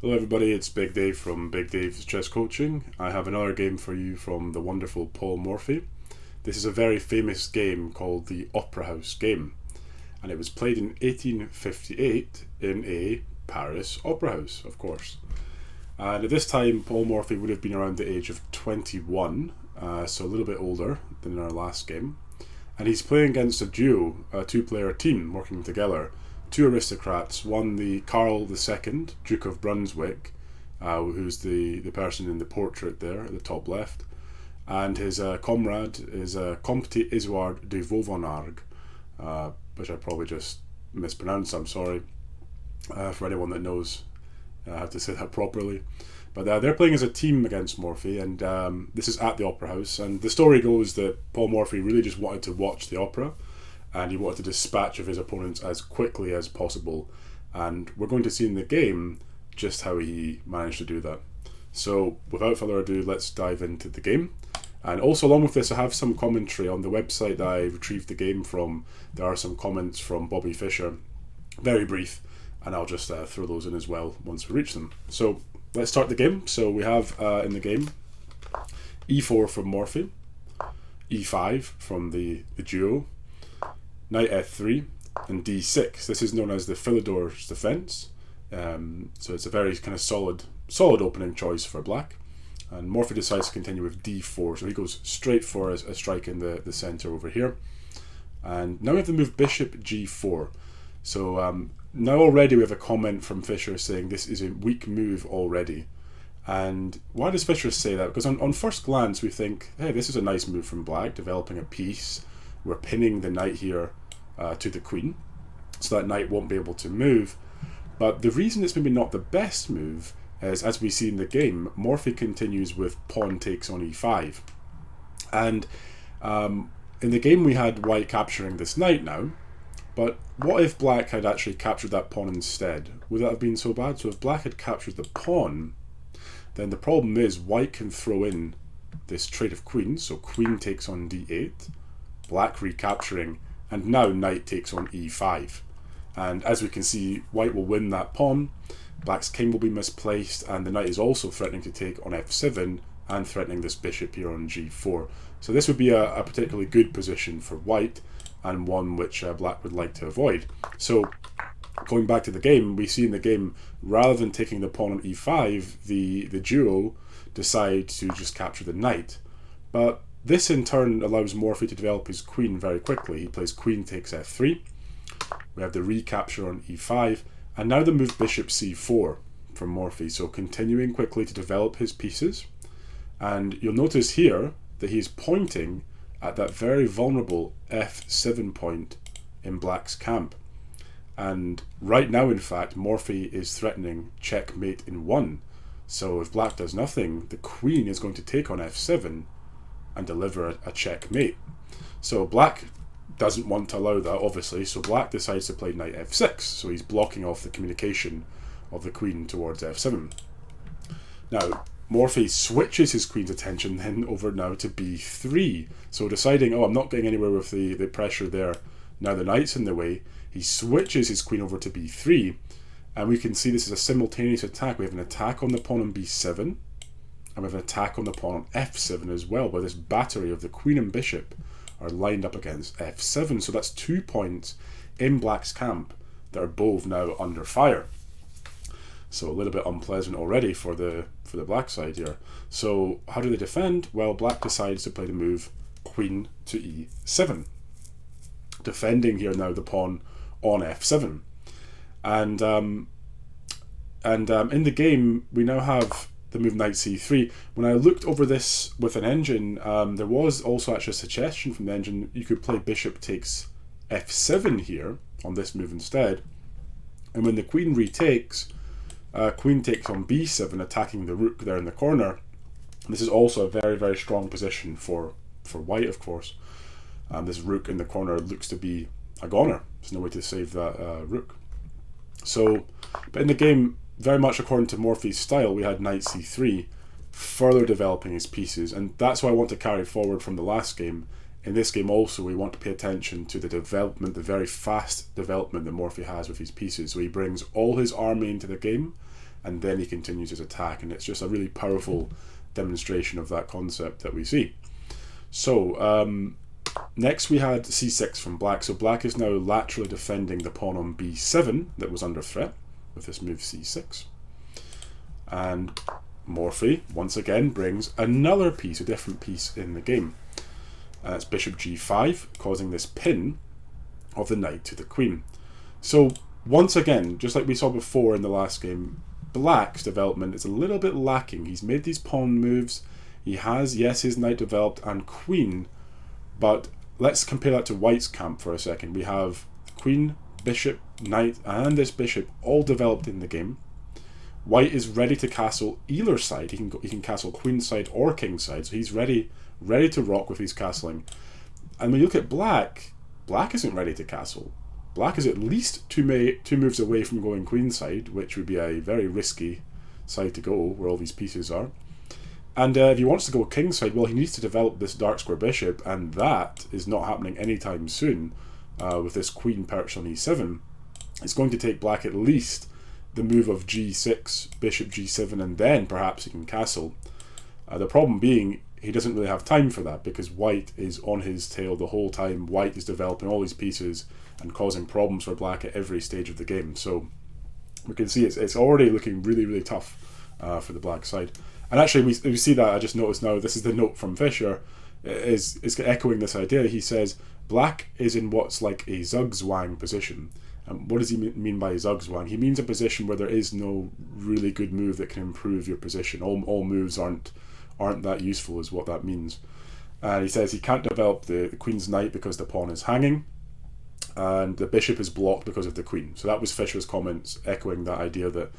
Hello everybody, it's Big Dave from Big Dave's Chess Coaching. I have another game for you from the wonderful Paul Morphy. This is a very famous game called the Opera House game, and it was played in 1858 in a Paris opera house, of course. And at this time, Paul Morphy would have been around the age of 21, so a little bit older than in our last game. And he's playing against a duo, a two-player team working together. Two aristocrats, one the Karl II, Duke of Brunswick, who's the person in the portrait there at the top left, and his comrade is Comte Isouard de Vauvenargues, which I probably just mispronounced, I'm sorry, for anyone that knows how to say that properly. But they're playing as a team against Morphy, and this is at the Opera House, and the story goes that Paul Morphy really just wanted to watch the opera, and he wanted to dispatch of his opponents as quickly as possible, and we're going to see in the game just how he managed to do that. So without further ado, let's dive into the game. And also along with this, I have some commentary on the website that I retrieved the game from. There are some comments from Bobby Fischer, very brief, and I'll just throw those in as well once we reach them. So let's start the game. So we have in the game e4 from Morphy, e5 from the duo, knight f3, and d6. This is known as the Philidor's defense. So it's a very kind of solid opening choice for black. And Morphy decides to continue with d4, so he goes straight for a strike in the center over here. And now we have to move bishop g4. So now already we have a comment from Fischer saying this is a weak move already. And why does Fischer say that? Because on first glance we think, hey, this is a nice move from black, developing a piece. We're pinning the knight here to the queen, so that knight won't be able to move. But the reason it's maybe not the best move is, as we see in the game, Morphy continues with pawn takes on e5. And in the game we had white capturing this knight now, but what if black had actually captured that pawn instead? Would that have been so bad? So if black had captured the pawn, then the problem is white can throw in this trade of queens, so queen takes on d8, black recapturing, and now knight takes on e5. And as we can see, white will win that pawn, black's king will be misplaced, and the knight is also threatening to take on f7 and threatening this bishop here on g4. So this would be a particularly good position for white, and one which black would like to avoid. So going back to the game, we see in the game, rather than taking the pawn on e5, the duo decide to just capture the knight. But this in turn allows Morphy to develop his queen very quickly. He plays queen takes f3, we have the recapture on e5, and now the move bishop c4 from Morphy, so continuing quickly to develop his pieces. And you'll notice here that he's pointing at that very vulnerable f7 point in black's camp. And right now, in fact, Morphy is threatening checkmate in 1. So if black does nothing, the queen is going to take on f7 and deliver a checkmate. So black doesn't want to allow that, obviously, so black decides to play knight f6, so he's blocking off the communication of the queen towards f7. Now, Morphy switches his queen's attention then over now to b3, so deciding, oh, I'm not getting anywhere with the pressure there, now the knight's in the way, he switches his queen over to b3, and we can see this is a simultaneous attack. We have an attack on the pawn on b7, and we have an attack on the pawn on f7 as well, where this battery of the queen and bishop are lined up against f7. So that's 2 points in black's camp that are both now under fire. So a little bit unpleasant already for the black side here. So how do they defend? Well, black decides to play the move queen to e7, defending here now the pawn on f7. And in the game we now have the move knight c3. When I looked over this with an engine, there was also actually a suggestion from the engine you could play bishop takes f7 here on this move instead, and when the queen retakes, queen takes on b7, attacking the rook there in the corner. This is also a very, very strong position for white, of course. This rook in the corner looks to be a goner. There's no way to save that rook. So, but in the game, very much according to Morphy's style, we had knight c3, further developing his pieces, and that's what I want to carry forward from the last game. In this game also, we want to pay attention to the development, the very fast development that Morphy has with his pieces. So he brings all his army into the game, and then he continues his attack, and it's just a really powerful demonstration of that concept that we see. So next we had c6 from black. So black is now laterally defending the pawn on b7 that was under threat with this move c6. And Morphy once again brings another piece, a different piece in the game. It's bishop g5, causing this pin of the knight to the queen. So once again, just like we saw before in the last game, black's development is a little bit lacking. He's made these pawn moves. He has, yes, his knight developed and queen, but let's compare that to white's camp for a second. We have queen, bishop, knight, and this bishop all developed in the game. White is ready to castle either side. He can castle queen side or king side, so he's ready to rock with his castling. And when you look at black, black isn't ready to castle. Black is at least two moves away from going queen side, which would be a very risky side to go, where all these pieces are. And if he wants to go king side, well, he needs to develop this dark square bishop, and that is not happening anytime soon. With this queen perched on e7, it's going to take black at least the move of g6, bishop g7, and then perhaps he can castle. The problem being, he doesn't really have time for that, because white is on his tail the whole time. White is developing all these pieces and causing problems for black at every stage of the game. So we can see it's already looking really, really tough for the black side. And actually we see that, I just noticed now, this is the note from Fischer, is echoing this idea. He says black is in what's like a zugzwang position. What does he mean by zugzwang? He means a position where there is no really good move that can improve your position. All moves aren't that useful is what that means. And he says he can't develop the queen's knight because the pawn is hanging, and the bishop is blocked because of the queen. So that was Fischer's comments echoing that idea that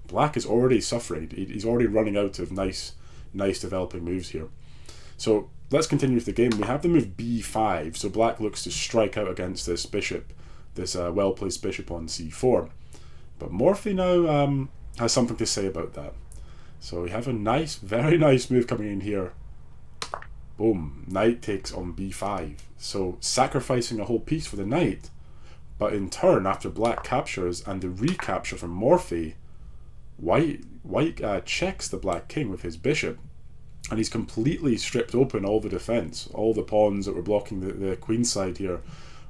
black is already suffering. He's already running out of nice developing moves here. So let's continue with the game. We have the move b5, so black looks to strike out against this bishop, this well-placed bishop on c4. But Morphy now has something to say about that. So we have a nice, very nice move coming in here. Boom, knight takes on b5. So sacrificing a whole piece for the knight. But in turn, after black captures and the recapture from Morphy, white checks the black king with his bishop. And he's completely stripped open all the defense. All the pawns that were blocking the queen side here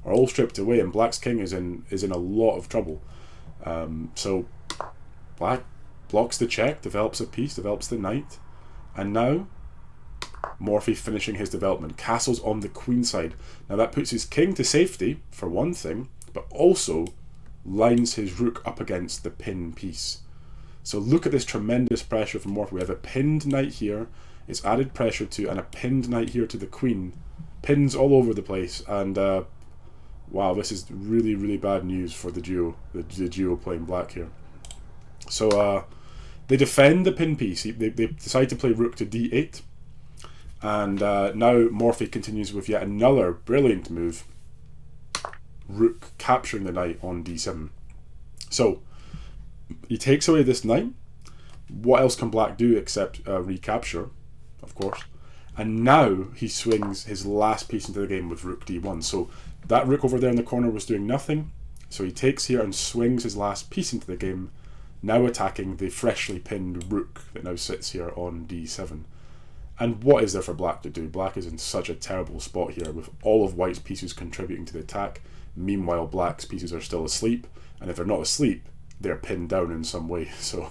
are all stripped away, and black's king is in a lot of trouble. So black blocks the check, develops a piece, develops the knight, and now Morphy finishing his development, castles on the queen side. Now that puts his king to safety for one thing, but also lines his rook up against the pin piece. So look at this tremendous pressure from Morphy. We have a pinned knight here, it's added pressure to, and a pinned knight here to the queen. Pins all over the place, and wow, this is really, really bad news for the duo playing black here. So they defend the pin piece. They decide to play rook to d8, and now Morphy continues with yet another brilliant move, rook capturing the knight on d7. So he takes away this knight. What else can black do except recapture, of course? And now he swings his last piece into the game with rook d1. So that rook over there in the corner was doing nothing. So he takes here and swings his last piece into the game, now attacking the freshly pinned rook that now sits here on d7. And what is there for black to do? Black is in such a terrible spot here, with all of white's pieces contributing to the attack. Meanwhile, black's pieces are still asleep, and if they're not asleep, they're pinned down in some way, so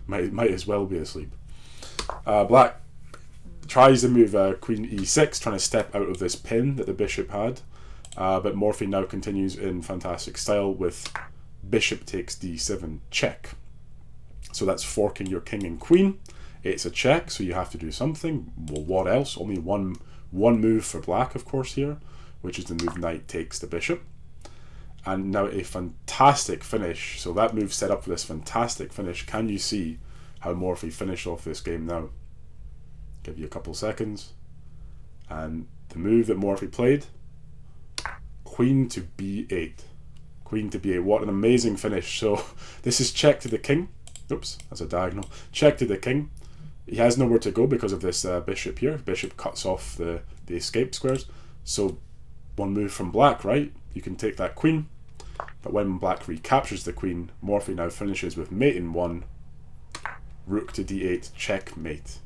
might as well be asleep. Black tries to move queen e6, trying to step out of this pin that the bishop had, but Morphy now continues in fantastic style with bishop takes d7 check. So that's forking your king and queen. It's a check, so you have to do something. Well, what else? Only one move for black, of course, here, which is the move knight takes the bishop. And now a fantastic finish. So that move set up for this fantastic finish. Can you see how Morphy finished off this game now? Give you a couple seconds. And the move that Morphy played, queen to b8. Queen to b8. What an amazing finish. So this is check to the king. Oops, that's a diagonal. Check to the king. He has nowhere to go because of this bishop here. Bishop cuts off the escape squares. So one move from black, right? You can take that queen. But when black recaptures the queen, Morphy now finishes with mate in 1, rook to d8, checkmate.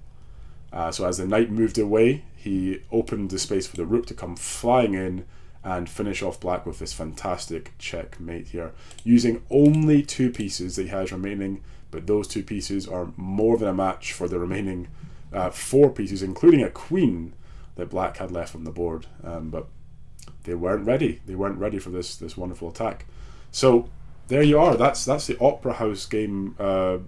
So as the knight moved away, he opened the space for the rook to come flying in and finish off black with this fantastic checkmate here, using only 2 pieces that he has remaining, but those 2 pieces are more than a match for the remaining 4 pieces, including a queen that black had left on the board. But they weren't ready. They weren't ready for this wonderful attack. So there you are. That's the Opera House game by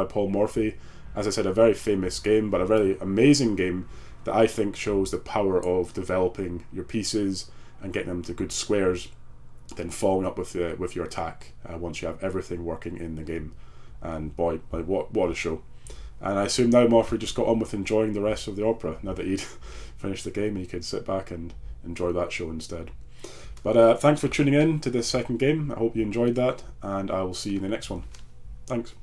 Paul Morphy. As I said, a very famous game, but a very amazing game that I think shows the power of developing your pieces and getting them to good squares, then following up with your attack once you have everything working in the game. And boy, what a show. And I assume now Morphy just got on with enjoying the rest of the opera. Now that he'd finished the game, he could sit back and enjoy that show instead. But thanks for tuning in to this second game. I hope you enjoyed that, and I will see you in the next one. Thanks.